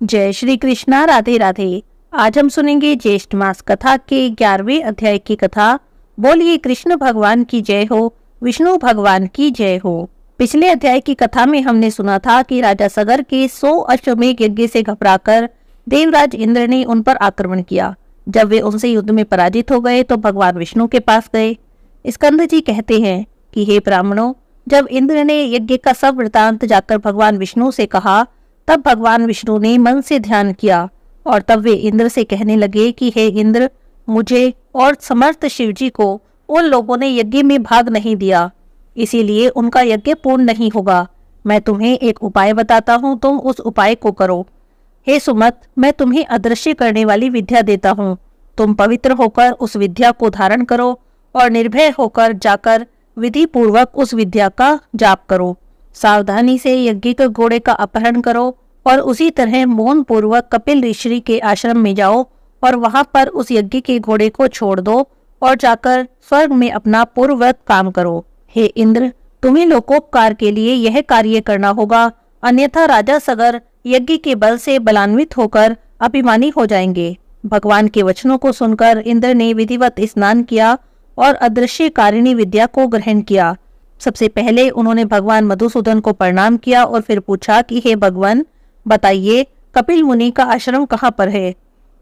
जय श्री कृष्णा। राधे राधे। आज हम सुनेंगे ज्येष्ठ मास कथा के 11वें अध्याय की कथा। बोलिए कृष्ण भगवान की जय हो, विष्णु भगवान की जय हो। पिछले अध्याय की कथा में हमने सुना था कि राजा सगर के 100 अश्वमेध यज्ञ से घबराकर देवराज इंद्र ने उन पर आक्रमण किया। जब वे उनसे युद्ध में पराजित हो गए तो भगवान विष्णु के पास गए। स्कंद जी कहते हैं कि हे ब्राह्मणों, जब इंद्र ने यज्ञ का सब वृतांत जाकर भगवान विष्णु से कहा, तब भगवान विष्णु ने मन से ध्यान किया और तब वे इंद्र से कहने लगे कि हे इंद्र, मुझे और समर्थ शिव जी को उन लोगों ने यज्ञ में भाग नहीं दिया, इसीलिए उनका यज्ञ पूर्ण नहीं होगा। मैं तुम्हें एक उपाय बताता हूँ, तुम उस उपाय को करो। हे सुमत, मैं तुम्हें अदृश्य करने वाली विद्या देता हूँ। तुम पवित्र होकर उस विद्या को धारण करो और निर्भय होकर जाकर विधि पूर्वक उस विद्या का जाप करो। सावधानी से यज्ञ के घोड़े का अपहरण करो और उसी तरह मौन पूर्वक कपिल ऋषि के आश्रम में जाओ और वहां पर उस यज्ञ के घोड़े को छोड़ दो और जाकर स्वर्ग में अपना पूर्ववत काम करो। हे इंद्र, तुम्हें लोकोपकार के लिए यह कार्य करना होगा, अन्यथा राजा सगर यज्ञ के बल से बलान्वित होकर अभिमानी हो जाएंगे। भगवान के वचनों को सुनकर इंद्र ने विधिवत स्नान किया और अदृश्य कारिणी विद्या को ग्रहण किया। सबसे पहले उन्होंने भगवान मधुसूदन को प्रणाम किया और फिर पूछा कि हे भगवान, बताइए कपिल मुनि का आश्रम कहाँ पर है।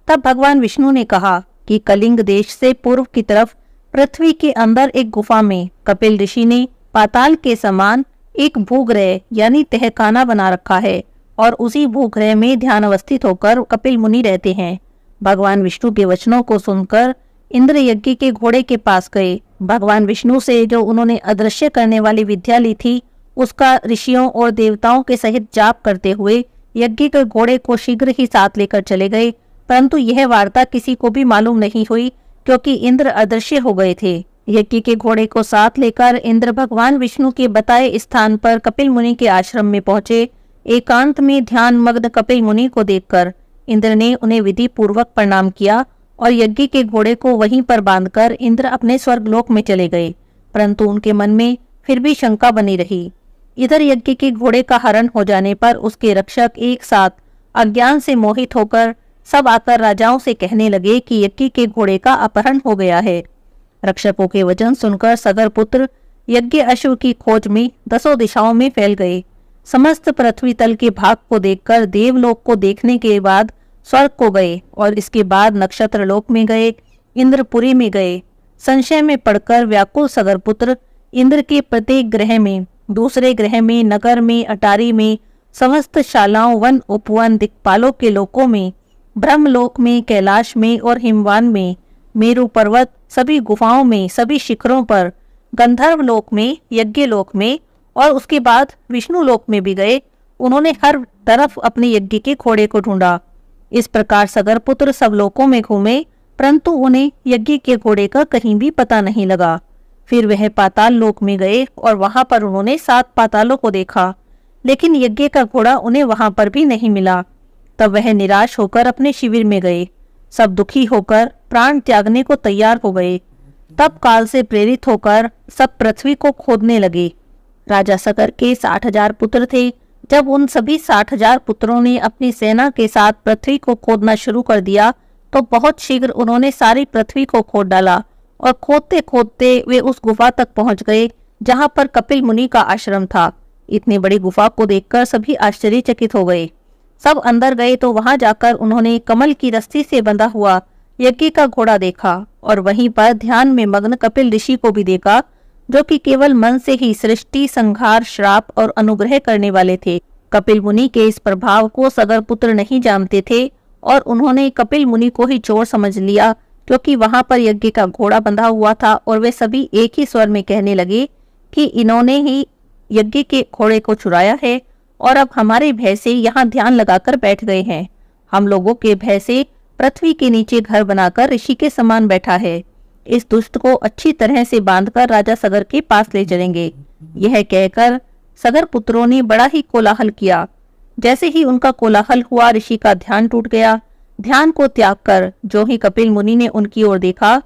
तब भगवान विष्णु ने कहा कि कलिंग देश से पूर्व की तरफ पृथ्वी के अंदर एक गुफा में कपिल ऋषि ने पाताल के समान एक भूगृह यानी तहखाना बना रखा है और उसी भूगृह में ध्यान अवस्थित होकर कपिल मुनि रहते हैं। भगवान विष्णु के वचनों को सुनकर इंद्र यज्ञ के घोड़े के पास गए। भगवान विष्णु से जो उन्होंने अदृश्य करने वाली विद्या ली थी, उसका ऋषियों और देवताओं के सहित जाप करते हुए यज्ञ के घोड़े को शीघ्र ही साथ लेकर चले गए। परंतु यह वार्ता किसी को भी मालूम नहीं हुई क्योंकि इंद्र अदृश्य हो गए थे। यज्ञ के घोड़े को साथ लेकर इंद्र भगवान विष्णु के बताए स्थान पर कपिल मुनि के आश्रम में पहुंचे। एकांत में ध्यान मग्न कपिल मुनि को देखकर इंद्र ने उन्हें विधि पूर्वक प्रणाम किया और यज्ञ के घोड़े को वहीं पर बांधकर इंद्र अपने स्वर्गलोक में चले गए। परंतु उनके मन में फिर भी शंका बनी रही। इधर यज्ञ के घोड़े का हरण हो जाने पर उसके रक्षक एक साथ अज्ञान से मोहित होकर सब आकर राजाओं से कहने लगे कि यज्ञ के घोड़े का अपहरण हो गया है। रक्षकों के वचन सुनकर सगर पुत्र यज्ञ अश्व की खोज में 10 दिशाओं में फैल गए। समस्त पृथ्वी तल के भाग को देखकर देवलोक को देखने के बाद स्वर्ग को गए और इसके बाद नक्षत्र लोक में गए, इंद्रपुरी में गए। संशय में पड़कर व्याकुल सगर पुत्र इंद्र के प्रत्येक ग्रह में, दूसरे ग्रह में, नगर में, अटारी में, समस्त शालाओं, वन उपवन, दिक्पालों के लोकों में, ब्रह्मलोक में, कैलाश में और हिमवान में, मेरु पर्वत, सभी गुफाओं में, सभी शिखरों पर, गंधर्व लोक में, यज्ञ लोक में और उसके बाद विष्णु लोक में भी गए। उन्होंने हर तरफ अपने यज्ञ के घोड़े को ढूंढा। इस प्रकार सगर पुत्र सब लोकों में घूमे, परंतु उन्हें यज्ञ के घोड़े का कहीं भी पता नहीं लगा। फिर वह पाताल लोक में गए और वहां पर उन्होंने 7 पातालों को देखा, लेकिन यज्ञ का घोड़ा उन्हें वहां पर भी नहीं मिला। तब वह निराश होकर अपने शिविर में गए। सब दुखी होकर प्राण त्यागने को तैयार हो गए। तब काल से प्रेरित होकर सब पृथ्वी को खोदने लगे। राजा सगर के 60,000 पुत्र थे। जब उन सभी 60,000 पुत्रों ने अपनी सेना के साथ पृथ्वी को खोदना शुरू कर दिया तो बहुत शीघ्र उन्होंने सारी पृथ्वी को खोद डाला और खोदते खोदते वे उस गुफा तक पहुंच गए जहां पर कपिल मुनि का आश्रम था। इतनी बड़ी गुफा को देखकर सभी आश्चर्यचकित हो गए। सब अंदर गए तो वहां जाकर उन्होंने कमल की रस्सी से बंधा हुआ यज्ञ का घोड़ा देखा और वहीं पर ध्यान में मग्न कपिल ऋषि को भी देखा, जो कि केवल मन से ही सृष्टि, संहार, श्राप और अनुग्रह करने वाले थे। कपिल मुनि के इस प्रभाव को सगर पुत्र नहीं जानते थे और उन्होंने कपिल मुनि को ही चोर समझ लिया, क्योंकि वहां पर यज्ञ का घोड़ा बंधा हुआ था और वे सभी एक ही स्वर में कहने लगे कि इन्होंने ही यज्ञ के घोड़े को चुराया है और अब हमारे भय से यहाँ ध्यान लगाकर बैठ गए हैं। हम लोगों के भय से पृथ्वी के नीचे घर बनाकर ऋषि के समान बैठा है। इस दुष्ट को अच्छी तरह से बांधकर राजा सगर के पास ले चलेंगे। यह कहकर सगर पुत्रों ने बड़ा ही कोलाहल किया। जैसे ही उनका कोलाहल हुआ, ऋषि का ध्यान टूट गया। ध्यान को त्याग कर जो ही कपिल मुनि ने उनकी ओर देखा,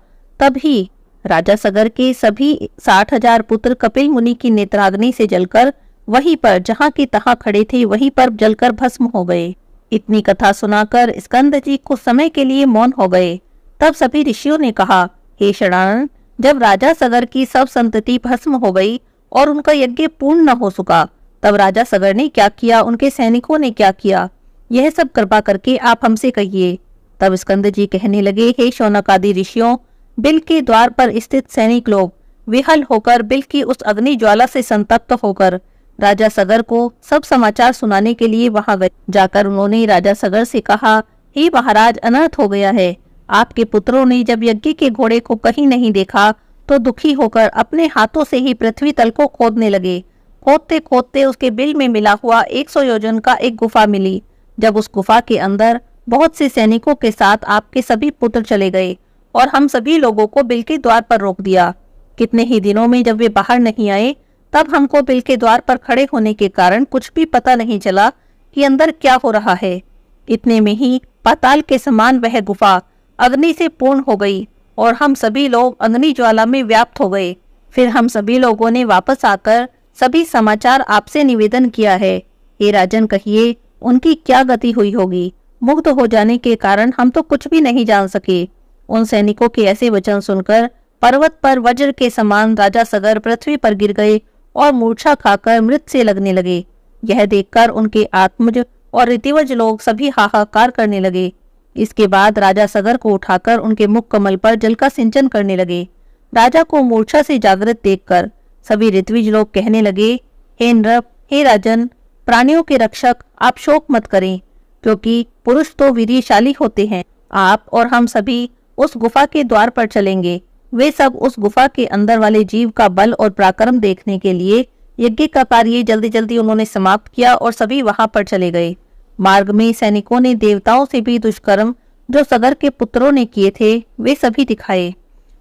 तभी राजा सगर के सभी 60,000 पुत्र कपिल मुनि की नेत्राग्नि से जलकर वहीं पर जहां की तहां खड़े थे वहीं पर जलकर भस्म हो गए। इतनी कथा सुनाकर स्कंद जी कुछ समय के लिए मौन हो गए। तब सभी ऋषियों ने कहा, हे षडानन, जब राजा सगर की सब संतति भस्म हो गई और उनका यज्ञ पूर्ण न हो सका, तब राजा सगर ने क्या किया, उनके सैनिकों ने क्या किया, यह सब कृपा करके आप हमसे कहिए। तब स्कंद जी कहने लगे, हे शौनक आदि ऋषियों, बिल के द्वार पर स्थित सैनिक लोग विहल होकर बिल की उस अग्नि ज्वाला से संतप्त होकर राजा सगर को सब समाचार सुनाने के लिए वहां गए। जाकर उन्होंने राजा सगर से कहा, हे महाराज, अनर्थ हो गया है। आपके पुत्रों ने जब यज्ञ के घोड़े को कहीं नहीं देखा तो दुखी होकर अपने हाथों से ही पृथ्वी तल को खोदने लगे। खोदते खोदते उसके बिल में मिला हुआ 100 योजन का एक गुफा मिली। जब उस गुफा के अंदर बहुत से सैनिकों के साथ आपके सभी पुत्र चले गए और हम सभी लोगों को बिल के द्वार पर रोक दिया। कितने ही दिनों में जब वे बाहर नहीं आए, तब हमको बिल के द्वार पर खड़े होने के कारण कुछ भी पता नहीं चला कि अंदर क्या हो रहा है। इतने में ही पाताल के समान वह गुफा अग्नि से पूर्ण हो गई और हम सभी लोग अग्नि ज्वाला में व्याप्त हो गए। फिर हम सभी लोगों ने वापस आकर सभी समाचार आपसे निवेदन किया है। हे राजन, कहिए उनकी क्या गति हुई होगी। मुग्ध हो जाने के कारण हम तो कुछ भी नहीं जान सके। उन सैनिकों के ऐसे वचन सुनकर पर्वत पर वज्र के समान राजा सगर पृथ्वी पर गिर गए और मूर्छा खाकर मृत से लगने लगे। यह देखकर उनके आत्मज और ऋतिवज लोग सभी हाहाकार करने लगे। इसके बाद राजा सगर को उठाकर उनके मुख कमल पर जल का सिंचन करने लगे। राजा को मूर्छा से जागृत देखकर सभी ऋत्विज लोग कहने लगे, हे नृप, हे राजन, प्राणियों के रक्षक, आप शोक मत करें, क्योंकि पुरुष तो वीर्यशाली होते हैं। आप और हम सभी उस गुफा के द्वार पर चलेंगे। वे सब उस गुफा के अंदर वाले जीव का बल और पराक्रम देखने के लिए यज्ञ का कार्य जल्दी जल्दी उन्होंने समाप्त किया और सभी वहां पर चले गए। मार्ग में सैनिकों ने देवताओं से भी दुष्कर्म जो सगर के पुत्रों ने किए थे वे सभी दिखाए।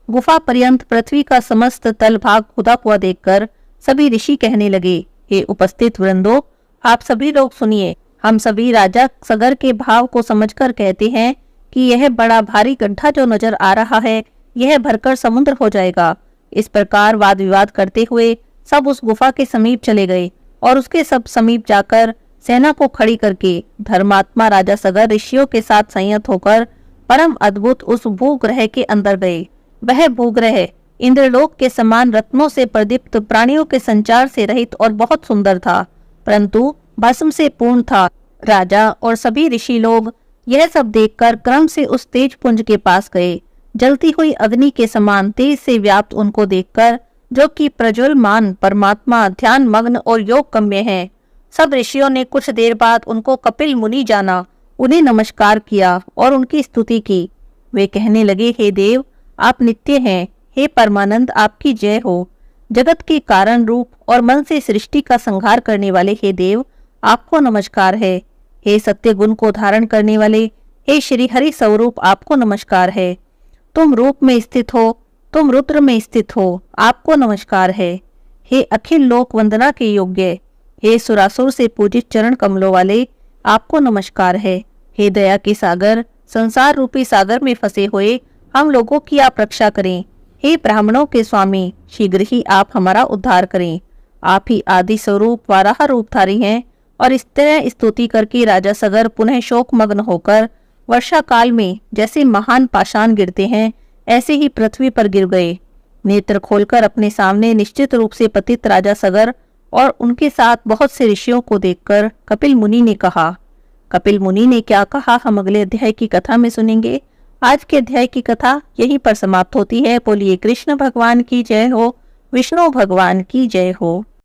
गुफा पर्यंत पृथ्वी का समस्त तल भाग खुदा हुआ देखकर सभी ऋषि कहने लगे, हे उपस्थित वृंदो, आप सभी लोग सुनिए। हम सभी राजा सगर के भाव को समझकर कहते हैं कि यह बड़ा भारी गड्ढा जो नजर आ रहा है, यह भरकर समुद्र हो जाएगा। इस प्रकार वाद विवाद करते हुए सब उस गुफा के समीप चले गए और उसके सब समीप जाकर सेना को खड़ी करके धर्मात्मा राजा सगर ऋषियों के साथ संयत होकर परम अद्भुत उस भूग्रह के अंदर गए। वह भूग्रह इंद्रलोक के समान रत्नों से प्रदीप्त, प्राणियों के संचार से रहित और बहुत सुंदर था, परंतु भस्म से पूर्ण था। राजा और सभी ऋषि लोग यह सब देखकर क्रम से उस तेज पुंज के पास गए। जलती हुई अग्नि के समान तेज से व्याप्त उनको देखकर, जो कि प्रज्वलमान परमात्मा ध्यान मग्न और योग गम्य है, सब ऋषियों ने कुछ देर बाद उनको कपिल मुनि जाना, उन्हें नमस्कार किया और उनकी स्तुति की। वे कहने लगे, हे देव, आप नित्य हैं। हे परमानंद, आपकी जय हो। जगत के कारण रूप और मन से सृष्टि का संहार करने वाले हे देव, आपको नमस्कार है। हे सत्य गुण को धारण करने वाले हे श्री हरि स्वरूप, आपको नमस्कार है। तुम रूप में स्थित हो, तुम रुद्र में स्थित हो, आपको नमस्कार है। हे अखिल लोक वंदना के योग्य, हे सुरासुर से पूजित चरण कमलों वाले, आपको नमस्कार है। हे दया के सागर, संसार रूपी सागर में फंसे हुए हम लोगों की आप रक्षा करें। हे ब्राह्मणों के स्वामी, शीघ्र ही आप हमारा उद्धार करें। आप ही आदि स्वरूप वाराह रूपधारी हैं। और इस तरह स्तुति करके राजा सगर पुनः शोक मग्न होकर वर्षा काल में जैसे महान पाषाण गिरते हैं, ऐसे ही पृथ्वी पर गिर गए। नेत्र खोलकर अपने सामने निश्चित रूप से पतित राजा सगर और उनके साथ बहुत से ऋषियों को देखकर कपिल मुनि ने कहा। कपिल मुनि ने क्या कहा, हम अगले अध्याय की कथा में सुनेंगे। आज के अध्याय की कथा यहीं पर समाप्त होती है। बोलिए कृष्ण भगवान की जय हो, विष्णु भगवान की जय हो।